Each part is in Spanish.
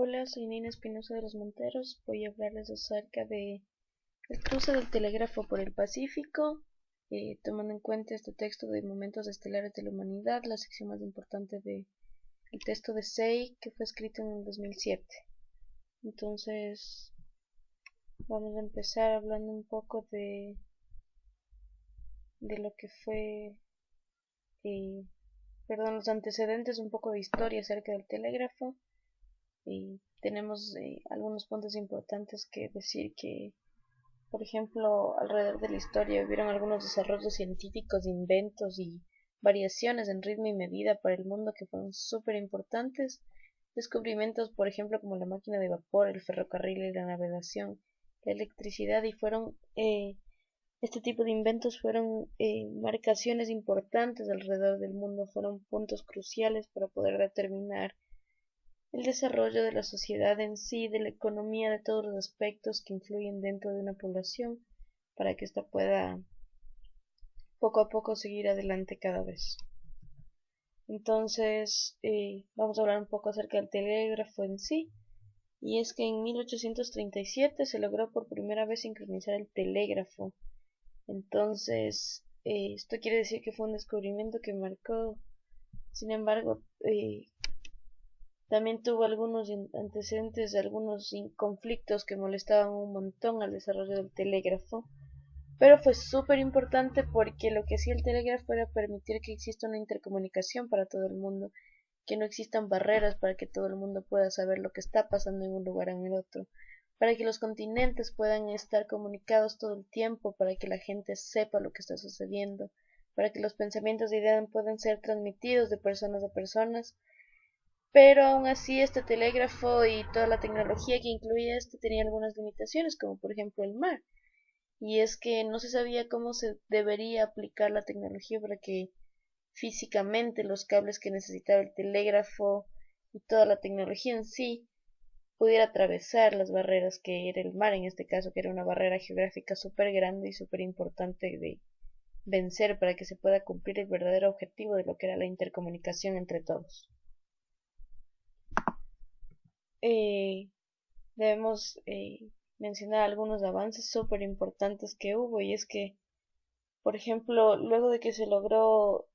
Hola, soy Nina Espinosa de los Monteros. Voy a hablarles acerca de el cruce del telégrafo por el Pacífico, tomando en cuenta este texto de Momentos Estelares de la Humanidad, la sección más importante del texto de Say, que fue escrito en el 2007. Entonces, vamos a empezar hablando un poco de lo que fue, eh, los antecedentes, un poco de historia acerca del telégrafo. Y tenemos algunos puntos importantes que decir que, por ejemplo, alrededor de la historia hubieron algunos desarrollos científicos, inventos y variaciones en ritmo y medida para el mundo que fueron súper importantes. Descubrimientos, por ejemplo, como la máquina de vapor, el ferrocarril y la navegación, la electricidad, y fueron este tipo de inventos fueron marcaciones importantes alrededor del mundo, fueron puntos cruciales para poder determinar el desarrollo de la sociedad en sí, de la economía, de todos los aspectos que influyen dentro de una población, para que ésta pueda poco a poco seguir adelante cada vez. Entonces, vamos a hablar un poco acerca del telégrafo en sí. Y es que en 1837 se logró por primera vez sincronizar el telégrafo. Entonces, esto quiere decir que fue un descubrimiento que marcó. Sin embargo, también tuvo algunos antecedentes, algunos conflictos que molestaban un montón al desarrollo del telégrafo, pero fue súper importante porque lo que hacía el telégrafo era permitir que exista una intercomunicación para todo el mundo, que no existan barreras para que todo el mundo pueda saber lo que está pasando en un lugar o en el otro, para que los continentes puedan estar comunicados todo el tiempo, para que la gente sepa lo que está sucediendo, para que los pensamientos y ideas puedan ser transmitidos de personas a personas. Pero aún así este telégrafo y toda la tecnología que incluía este tenía algunas limitaciones, como por ejemplo el mar. Y es que no se sabía cómo se debería aplicar la tecnología para que físicamente los cables que necesitaba el telégrafo y toda la tecnología en sí pudiera atravesar las barreras que era el mar en este caso, que era una barrera geográfica súper grande y súper importante de vencer para que se pueda cumplir el verdadero objetivo de lo que era la intercomunicación entre todos. Eh, Debemos mencionar algunos avances súper importantes que hubo, y es que, por ejemplo, luego de que se logró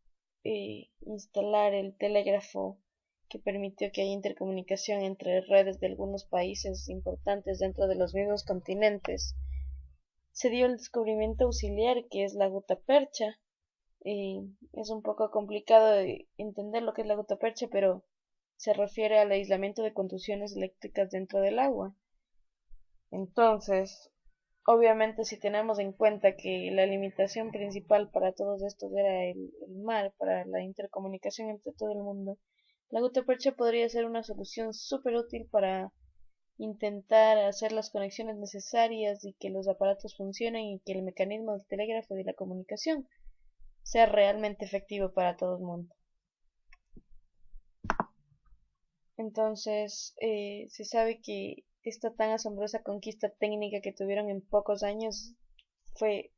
instalar el telégrafo que permitió que haya intercomunicación entre redes de algunos países importantes dentro de los mismos continentes, se dio el descubrimiento auxiliar que es la gutapercha. Es un poco complicado de entender lo que es la gutapercha, pero se refiere al aislamiento de conducciones eléctricas dentro del agua. Entonces, obviamente, si tenemos en cuenta que la limitación principal para todos estos era el mar, para la intercomunicación entre todo el mundo, la gutapercha podría ser una solución súper útil para intentar hacer las conexiones necesarias y que los aparatos funcionen y que el mecanismo del telégrafo y de la comunicación sea realmente efectivo para todo el mundo. Entonces, se sabe que esta tan asombrosa conquista técnica que tuvieron en pocos años fue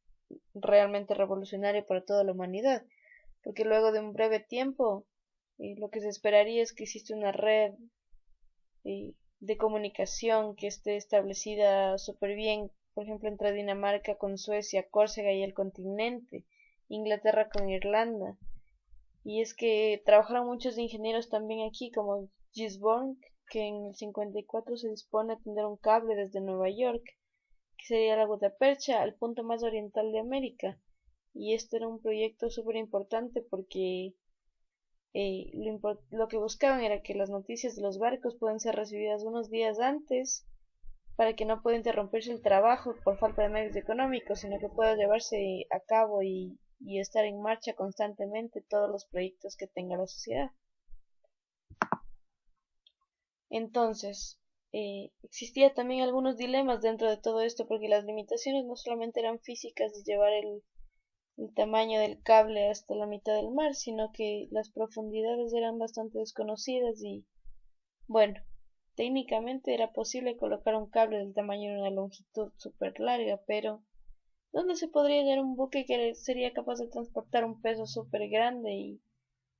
realmente revolucionario para toda la humanidad, porque luego de un breve tiempo, lo que se esperaría es que existe una red de comunicación que esté establecida súper bien, por ejemplo, entre Dinamarca con Suecia, Córcega y el continente, Inglaterra con Irlanda. Y es que trabajaron muchos ingenieros también aquí, como Gisborne, que en el 54 se dispone a tender un cable desde Nueva York, que sería la Gutapercha, al punto más oriental de América. Y este era un proyecto súper importante porque lo que buscaban era que las noticias de los barcos puedan ser recibidas unos días antes, para que no pueda interrumpirse el trabajo por falta de medios económicos, sino que pueda llevarse a cabo y estar en marcha constantemente todos los proyectos que tenga la sociedad. Entonces, existía también algunos dilemas dentro de todo esto, porque las limitaciones no solamente eran físicas de llevar el tamaño del cable hasta la mitad del mar, sino que las profundidades eran bastante desconocidas y, bueno, técnicamente era posible colocar un cable del tamaño de una longitud súper larga, pero ¿dónde se podría hallar un buque que sería capaz de transportar un peso súper grande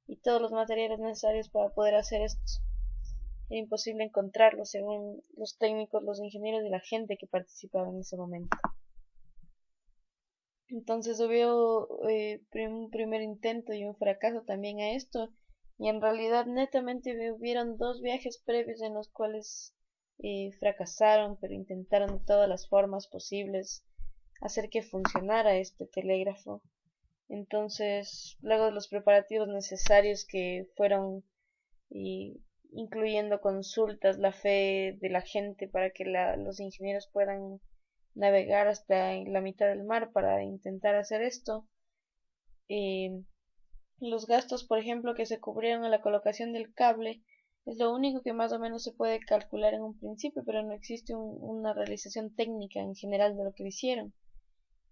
y todos los materiales necesarios para poder hacer esto? era imposible encontrarlo según los técnicos, los ingenieros y la gente que participaba en ese momento. Entonces hubo un primer intento y un fracaso también a esto, y en realidad netamente hubieron dos viajes previos en los cuales fracasaron, pero intentaron de todas las formas posibles hacer que funcionara este telégrafo. Entonces, luego de los preparativos necesarios que fueron y incluyendo consultas, la fe de la gente para que los ingenieros puedan navegar hasta la mitad del mar para intentar hacer esto. Eh, los gastos, por ejemplo, que se cubrieron a la colocación del cable es lo único que más o menos se puede calcular en un principio, pero no existe una realización técnica en general de lo que hicieron.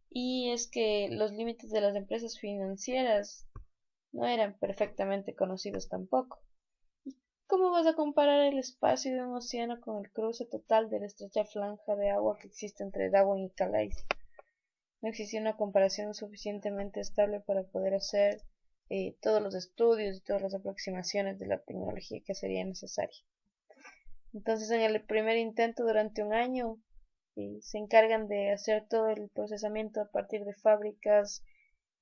Y es que los límites de las empresas financieras no eran perfectamente conocidos tampoco. ¿Cómo vas a comparar el espacio de un océano con el cruce total de la estrecha franja de agua que existe entre Darwin y Calais? No existía una comparación suficientemente estable para poder hacer todos los estudios y todas las aproximaciones de la tecnología que sería necesaria. Entonces, en el primer intento durante un año, se encargan de hacer todo el procesamiento a partir de fábricas.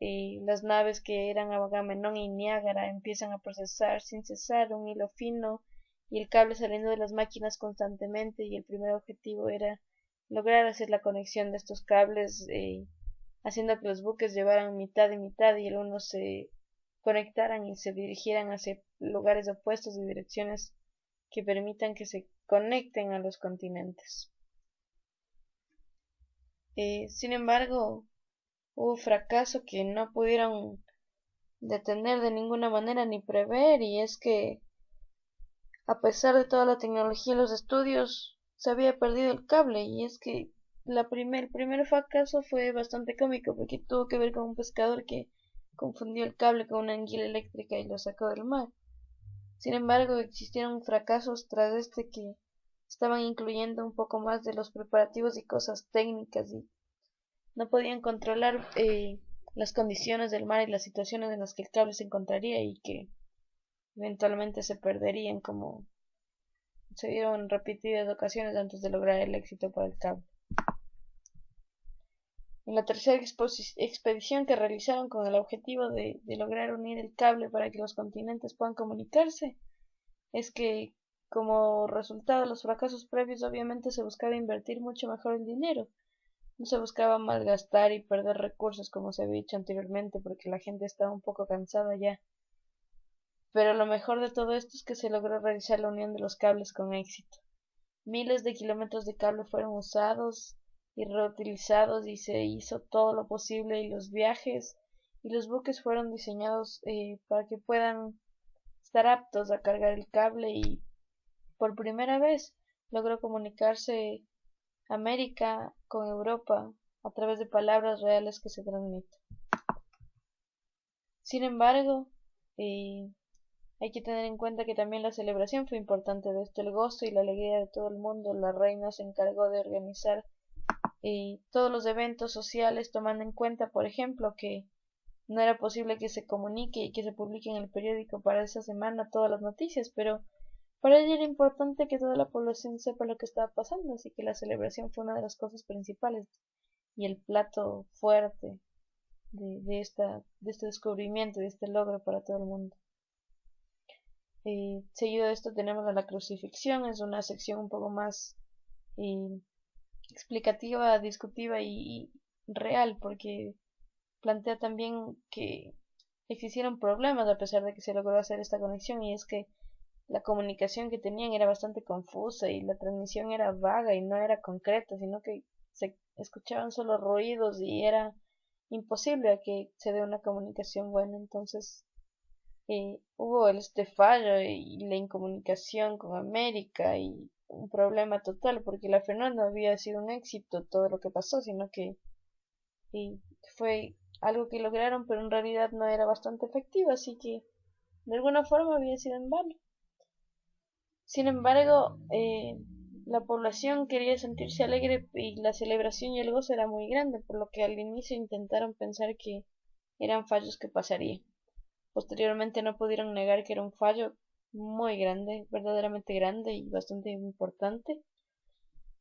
Las naves que eran Agamenón y Niágara empiezan a procesar sin cesar un hilo fino y el cable saliendo de las máquinas constantemente, y el primer objetivo era lograr hacer la conexión de estos cables, haciendo que los buques llevaran mitad y mitad y algunos se conectaran y se dirigieran hacia lugares opuestos y direcciones que permitan que se conecten a los continentes. Sin embargo, hubo fracaso que no pudieron detener de ninguna manera ni prever, y es que a pesar de toda la tecnología y los estudios se había perdido el cable. Y es que el primer fracaso fue bastante cómico porque tuvo que ver con un pescador que confundió el cable con una anguila eléctrica y lo sacó del mar. Sin embargo, existieron fracasos tras este que estaban incluyendo un poco más de los preparativos y cosas técnicas, y no podían controlar las condiciones del mar y las situaciones en las que el cable se encontraría y que eventualmente se perderían, como se dieron en repetidas ocasiones antes de lograr el éxito para el cable. En la tercera expedición que realizaron con el objetivo de lograr unir el cable para que los continentes puedan comunicarse, es que como resultado de los fracasos previos obviamente se buscaba invertir mucho mejor el dinero. No se buscaba malgastar y perder recursos como se había dicho anteriormente, porque la gente estaba un poco cansada ya. Pero lo mejor de todo esto es que se logró realizar la unión de los cables con éxito. Miles de kilómetros de cable fueron usados y reutilizados, y se hizo todo lo posible, y los viajes y los buques fueron diseñados para que puedan estar aptos a cargar el cable, y por primera vez logró comunicarse América con Europa a través de palabras reales que se transmiten. Sin embargo, hay que tener en cuenta que también la celebración fue importante de esto, el gozo y la alegría de todo el mundo. La reina se encargó de organizar todos los eventos sociales, tomando en cuenta, por ejemplo, que no era posible que se comunique y que se publique en el periódico para esa semana todas las noticias, pero para ella era importante que toda la población sepa lo que estaba pasando, así que la celebración fue una de las cosas principales y el plato fuerte de este descubrimiento, de este logro para todo el mundo. Seguido de esto tenemos a la crucifixión. Es una sección un poco más eh, explicativa, discutiva y real, porque plantea también que existieron problemas a pesar de que se logró hacer esta conexión, y es que la comunicación que tenían era bastante confusa y la transmisión era vaga y no era concreta, sino que se escuchaban solo ruidos y era imposible a que se dé una comunicación buena. Entonces hubo este fallo y la incomunicación con América y un problema total, porque la FENOL no había sido un éxito todo lo que pasó, sino que y fue algo que lograron, pero en realidad no era bastante efectivo, así que de alguna forma había sido en vano. Sin embargo, la población quería sentirse alegre y la celebración y el gozo era muy grande, por lo que al inicio intentaron pensar que eran fallos que pasarían. Posteriormente no pudieron negar que era un fallo, muy grande, verdaderamente grande y bastante importante,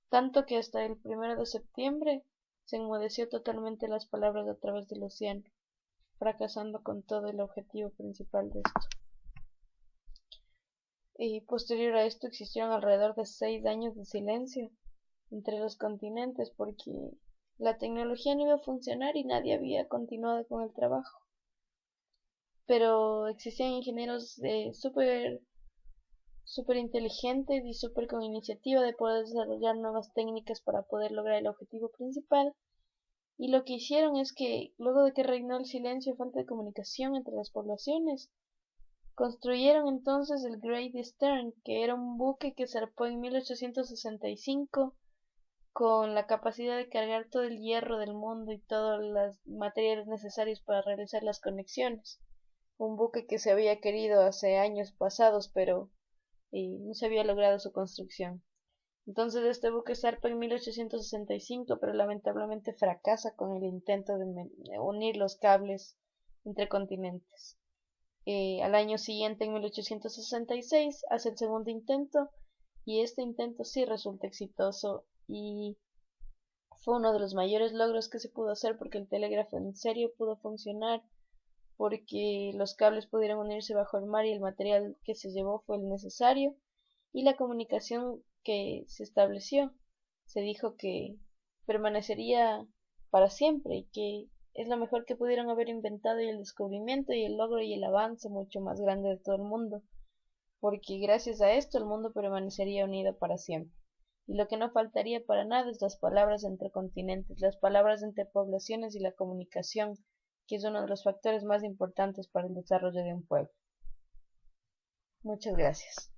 tanto que hasta el 1 de septiembre se enmudeció totalmente las palabras a través del océano, fracasando con todo el objetivo principal de esto. Y posterior a esto existieron alrededor de 6 años de silencio entre los continentes porque la tecnología no iba a funcionar y nadie había continuado con el trabajo. Pero existían ingenieros súper inteligentes y súper con iniciativa de poder desarrollar nuevas técnicas para poder lograr el objetivo principal. Y lo que hicieron es que, luego de que reinó el silencio y falta de comunicación entre las poblaciones, construyeron entonces el Great Eastern, que era un buque que zarpó en 1865 con la capacidad de cargar todo el hierro del mundo y todos los materiales necesarios para realizar las conexiones. Un buque que se había querido hace años pasados, pero no se había logrado su construcción. Entonces este buque zarpa en 1865, pero lamentablemente fracasa con el intento de unir los cables entre continentes. Al año siguiente, en 1866, hace el segundo intento y este intento sí resulta exitoso y fue uno de los mayores logros que se pudo hacer porque el telégrafo en serio pudo funcionar, porque los cables pudieron unirse bajo el mar y el material que se llevó fue el necesario y la comunicación que se estableció se dijo que permanecería para siempre y que es lo mejor que pudieron haber inventado y el descubrimiento y el logro y el avance mucho más grande de todo el mundo, porque gracias a esto el mundo permanecería unido para siempre. Y lo que no faltaría para nada es las palabras entre continentes, las palabras entre poblaciones y la comunicación, que es uno de los factores más importantes para el desarrollo de un pueblo. Muchas gracias.